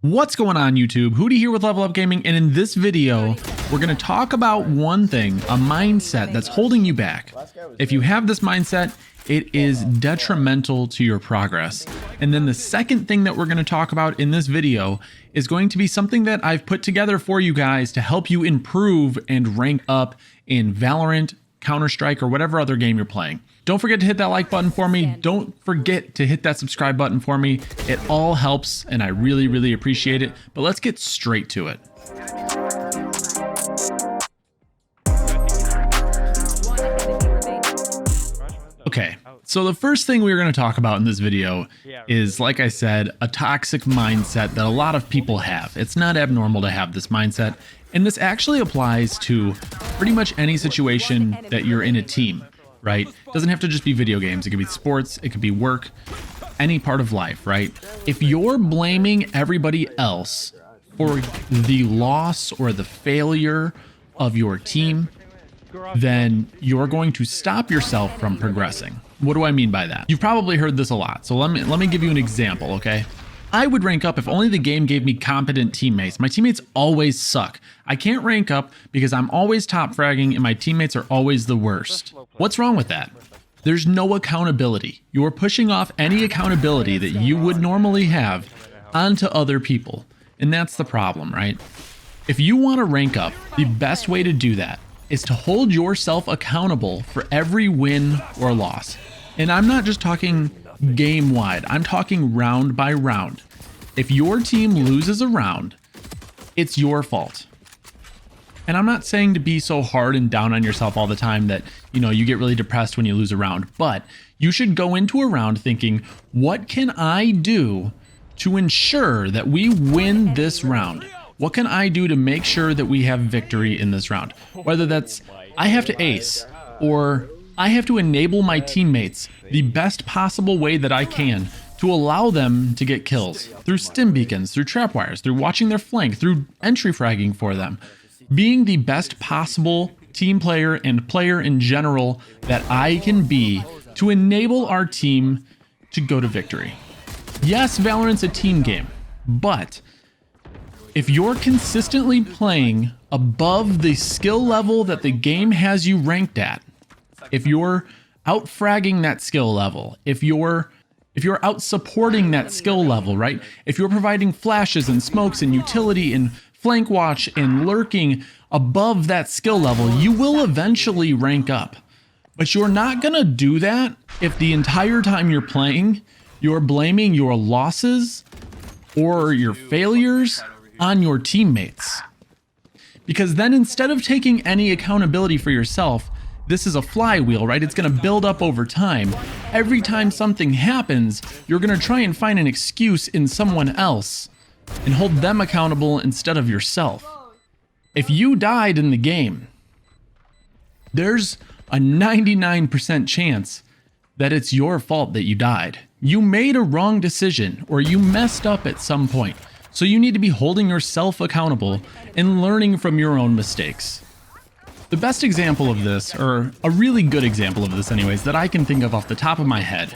What's going on YouTube? Hudi here with Level Up Gaming, and in this video, we're going to talk about one thing, a mindset that's holding you back. If you have this mindset, it is detrimental to your progress. And then the second thing that we're going to talk about in this video is going to be something that I've put together for you guys to help you improve and rank up in ValoRANT, Counter-Strike, or whatever other game you're playing. Don't forget to hit that like button for me. Don't forget to hit that subscribe button for me. It all helps and I really appreciate it. But let's get straight to it. Okay, so the first thing we're going to talk about in this video is, like I said, a toxic mindset that a lot of people have. It's not abnormal to have this mindset, and this actually applies to pretty much any situation that you're in a team, right? It doesn't have to just be video games. It could be sports, it could be work, any part of life, right? If you're blaming everybody else for the loss or the failure of your team, then you're going to stop yourself from progressing. What do I mean by that? You've probably heard this a lot. So let me give you an example, okay? I would rank up if only the game gave me competent teammates. My teammates always suck. I can't rank up because I'm always top fragging and my teammates are always the worst. What's wrong with that? There's no accountability. You're pushing off any accountability that you would normally have onto other people. And that's the problem, right? If you want to rank up, the best way to do that is to hold yourself accountable for every win or loss. And I'm not just talking game-wide, I'm talking round by round. If your team loses a round, it's your fault. And I'm not saying to be so hard and down on yourself all the time that, you know, you get really depressed when you lose a round, but you should go into a round thinking, what can I do to ensure that we win this round? What can I do to make sure that we have victory in this round? Whether that's I have to ace or I have to enable my teammates the best possible way that I can to allow them to get kills through stim beacons, through trapwires, through watching their flank, through entry fragging for them. Being the best possible team player and player in general that I can be to enable our team to go to victory. Yes, ValoRANT's a team game, but if you're consistently playing above the skill level that the game has you ranked at, if you're out fragging that skill level, if you're out supporting that skill level, right? If you're providing flashes and smokes and utility and flank watch and lurking above that skill level, you will eventually rank up. But you're not gonna do that if the entire time you're playing, you're blaming your losses or your failures on your teammates. Because then instead of taking any accountability for yourself, this is a flywheel, right? It's going to build up over time. Every time something happens, you're going to try and find an excuse in someone else and hold them accountable instead of yourself. If you died in the game, there's a 99% chance that it's your fault that you died. You made a wrong decision or you messed up at some point. So you need to be holding yourself accountable and learning from your own mistakes. The best example of this, or a really good example of this anyways, that I can think of off the top of my head,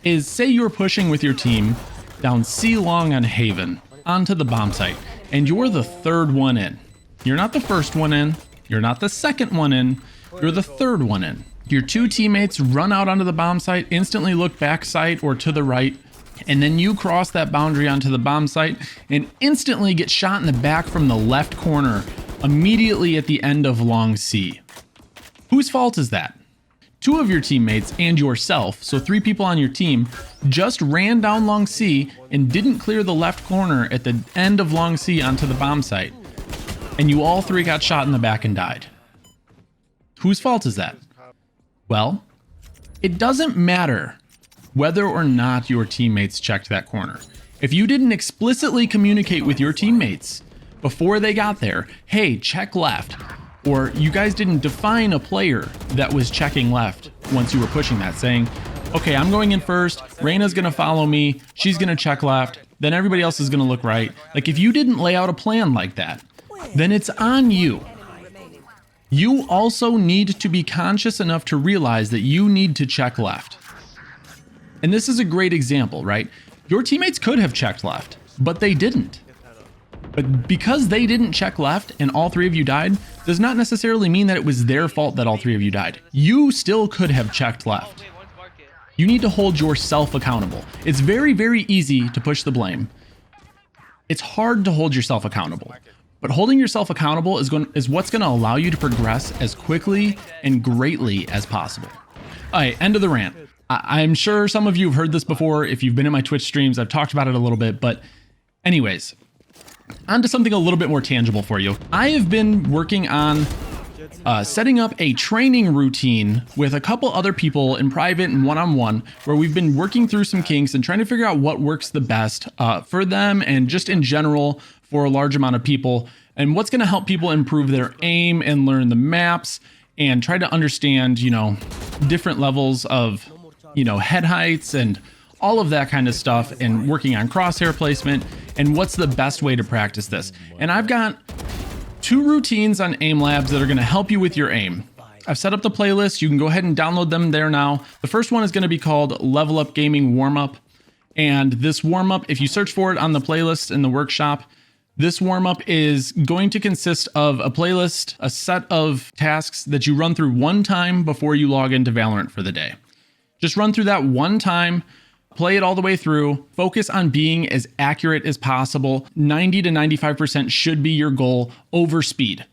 is say you're pushing with your team down C long on Haven onto the bomb site, and you're the third one in. You're not the first one in, you're not the second one in, you're the third one in. Your two teammates run out onto the bomb site, instantly look back site or to the right, and then you cross that boundary onto the bomb site and instantly get shot in the back from the left corner immediately at the end of long C. Whose fault is that? Two of your teammates and yourself, so three people on your team, just ran down long C and didn't clear the left corner at the end of long C onto the bomb site. And you all three got shot in the back and died. Whose fault is that? Well, it doesn't matter whether or not your teammates checked that corner. If you didn't explicitly communicate with your teammates before they got there, hey, check left, or you guys didn't define a player that was checking left once you were pushing that, saying, okay, I'm going in first, Reyna's gonna follow me, she's gonna check left, then everybody else is gonna look right. Like, if you didn't lay out a plan like that, then it's on you. You also need to be conscious enough to realize that you need to check left. And this is a great example, right? Your teammates could have checked left, but they didn't. But because they didn't check left and all 3 of you died, does not necessarily mean that it was their fault that all 3 of you died. You still could have checked left. You need to hold yourself accountable. It's very, very easy to push the blame. It's hard to hold yourself accountable. But holding yourself accountable is what's going to allow you to progress as quickly and greatly as possible. All right, end of the rant. I'm sure some of you have heard this before. If you've been in my Twitch streams, I've talked about it a little bit. But anyways, on to something a little bit more tangible for you. I have been working on setting up a training routine with a couple other people in private and one-on-one, where we've been working through some kinks and trying to figure out what works the best for them and just in general for a large amount of people, and what's going to help people improve their aim and learn the maps and try to understand, you know, different levels of, you know, head heights and all of that kind of stuff, and working on crosshair placement and what's the best way to practice this. And I've got 2 routines on Aim Labs that are going to help you with your aim. I've set up the playlist. You can go ahead and download them there now. The first one is going to be called Level Up Gaming Warm-Up. And this warm-up, if you search for it on the playlist in the workshop, this warm-up is going to consist of a playlist, a set of tasks that you run through one time before you log into Valorant for the day. Just run through that one time, play it all the way through, focus on being as accurate as possible. 90 to 95% should be your goal over speed.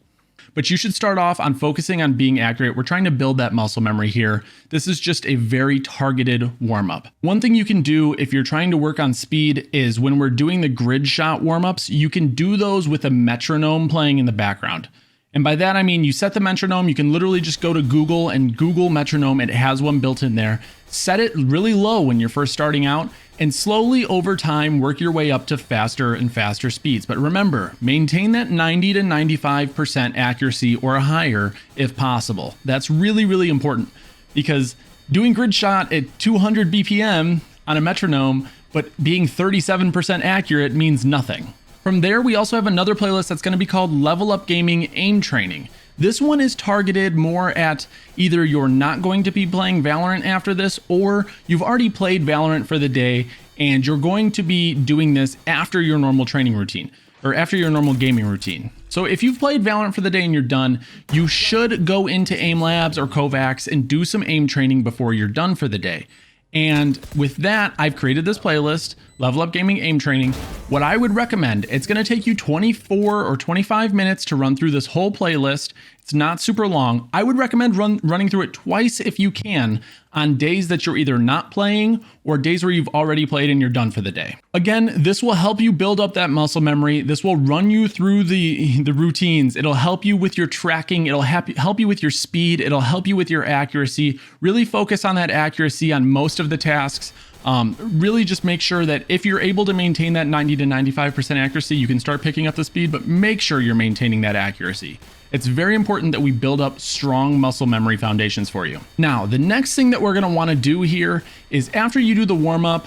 But you should start off on focusing on being accurate. We're trying to build that muscle memory here. This is just a very targeted warm-up. One thing you can do if you're trying to work on speed is when we're doing the grid shot warm-ups, you can do those with a metronome playing in the background. And by that, I mean, you set the metronome. You can literally just go to Google and Google metronome. It has one built in there. Set it really low when you're first starting out, and slowly over time, work your way up to faster and faster speeds. But remember, maintain that 90 to 95% accuracy or higher if possible. That's really, really important, because doing grid shot at 200 BPM on a metronome, but being 37% accurate means nothing. From there, we also have another playlist that's going to be called Level Up Gaming Aim Training. This one is targeted more at either you're not going to be playing Valorant after this, or you've already played Valorant for the day and you're going to be doing this after your normal training routine or after your normal gaming routine. So if you've played Valorant for the day and you're done, you should go into Aim Labs or Kovacs and do some aim training before you're done for the day. And with that, I've created this playlist, Level Up Gaming Aim Training. What I would recommend, it's going to take you 24 or 25 minutes to run through this whole playlist. It's not super long. I would recommend running through it twice if you can on days that you're either not playing or days where you've already played and you're done for the day. Again, this will help you build up that muscle memory. This will run you through the routines. It'll help you with your tracking. It'll help you with your speed. It'll help you with your accuracy. Really focus on that accuracy on most of the tasks. Really just make sure that if you're able to maintain that 90 to 95% accuracy, you can start picking up the speed, but make sure you're maintaining that accuracy. It's very important that we build up strong muscle memory foundations for you. Now, the next thing that we're going to want to do here is after you do the warm up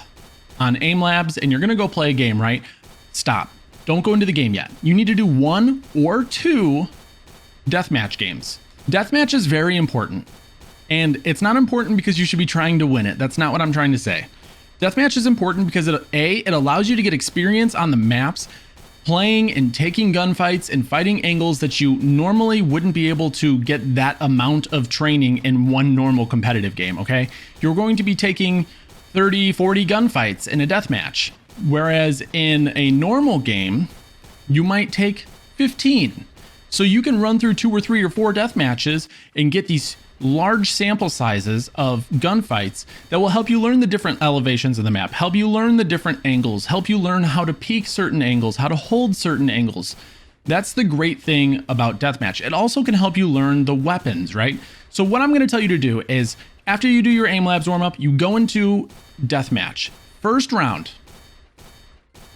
on Aim Labs and you're going to go play a game, right? Stop. Don't go into the game yet. You need to do 1 or 2 deathmatch games. Deathmatch is very important. And it's not important because you should be trying to win it. That's not what I'm trying to say. Deathmatch is important because it allows you to get experience on the maps, playing and taking gunfights and fighting angles that you normally wouldn't be able to get that amount of training in one normal competitive game, okay? You're going to be taking 30, 40 gunfights in a deathmatch, whereas in a normal game, you might take 15. So you can run through 2 or 3 or 4 deathmatches and get these large sample sizes of gunfights that will help you learn the different elevations of the map, help you learn the different angles, help you learn how to peek certain angles, how to hold certain angles. That's the great thing about deathmatch. It also can help you learn the weapons, right? So what I'm going to tell you to do is after you do your Aim Labs warm up, you go into deathmatch. First round,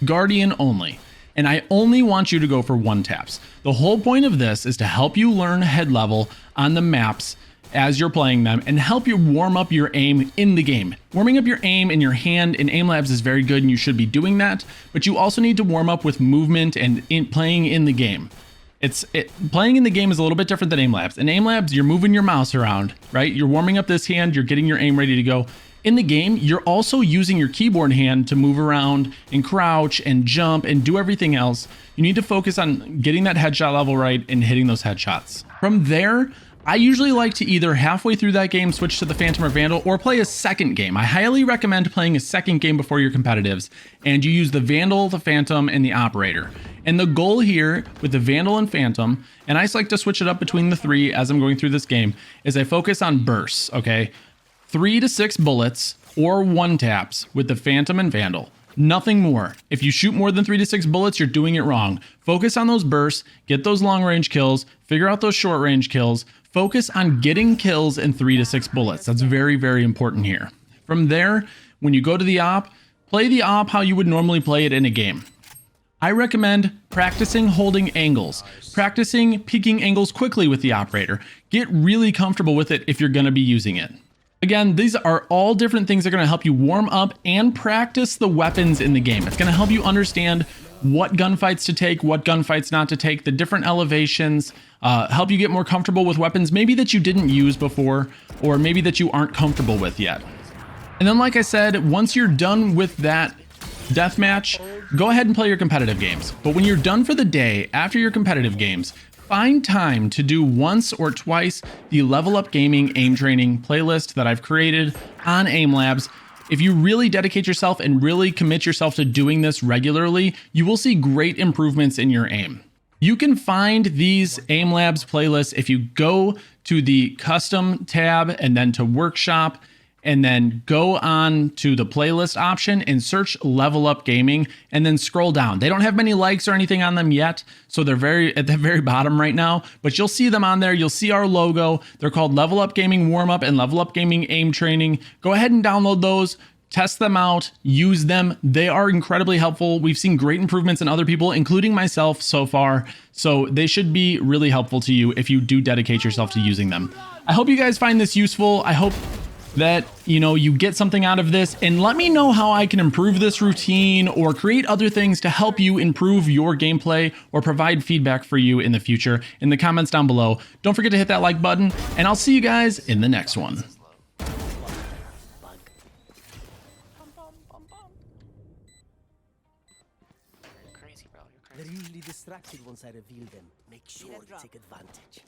Guardian only. And I only want you to go for 1 taps. The whole point of this is to help you learn head level on the maps as you're playing them and help you warm up your aim in the game. Warming up your aim in your hand in Aim Labs is very good and you should be doing that, but you also need to warm up with movement and playing in the game. Playing in the game is a little bit different than Aim Labs. In Aim Labs, you're moving your mouse around, right? You're warming up this hand, you're getting your aim ready to go. In the game, you're also using your keyboard hand to move around and crouch and jump and do everything else. You need to focus on getting that headshot level right and hitting those headshots. From there, I usually like to either halfway through that game switch to the Phantom or Vandal or play a second game. I highly recommend playing a second game before your competitives, and you use the Vandal, the Phantom, and the Operator. And the goal here with the Vandal and Phantom, and I just like to switch it up between the three as I'm going through this game, is I focus on bursts, okay? 3 to 6 bullets or 1 taps with the Phantom and Vandal. Nothing more. If you shoot more than 3 to 6 bullets, you're doing it wrong. Focus on those bursts, get those long range kills, figure out those short range kills, focus on getting kills in 3 to 6 bullets. That's very, very important here. From there, when you go to the op, play the op how you would normally play it in a game. I recommend practicing holding angles, practicing peeking angles quickly with the Operator. Get really comfortable with it if you're going to be using it. Again, these are all different things that are going to help you warm up and practice the weapons in the game. It's going to help you understand what gunfights to take, what gunfights not to take, the different elevations, help you get more comfortable with weapons maybe that you didn't use before, or maybe that you aren't comfortable with yet. And then, like I said, once you're done with that deathmatch, go ahead and play your competitive games. But when you're done for the day, after your competitive games, find time to do once or twice the Level Up Gaming aim training playlist that I've created on Aim Labs. If you really dedicate yourself and really commit yourself to doing this regularly, you will see great improvements in your aim. You can find these Aim Labs playlists if you go to the custom tab and then to workshop, and then go on to the playlist option and search Level Up Gaming and then scroll down. They don't have many likes or anything on them yet, so they're at the very bottom right now, but you'll see them on there. You'll see our logo. They're called Level Up Gaming Warm Up and Level Up Gaming Aim Training. Go ahead and download those, test them out, use them. They are incredibly helpful. We've seen great improvements in other people, including myself so far, so they should be really helpful to you if you do dedicate yourself to using them. I hope you guys find this useful. I hope that you get something out of this, and let me know how I can improve this routine or create other things to help you improve your gameplay or provide feedback for you in the future in the comments down below. Don't forget to hit that like button, and I'll see you guys in the next one. They're usually distracted once I reveal them. Make sure to take advantage.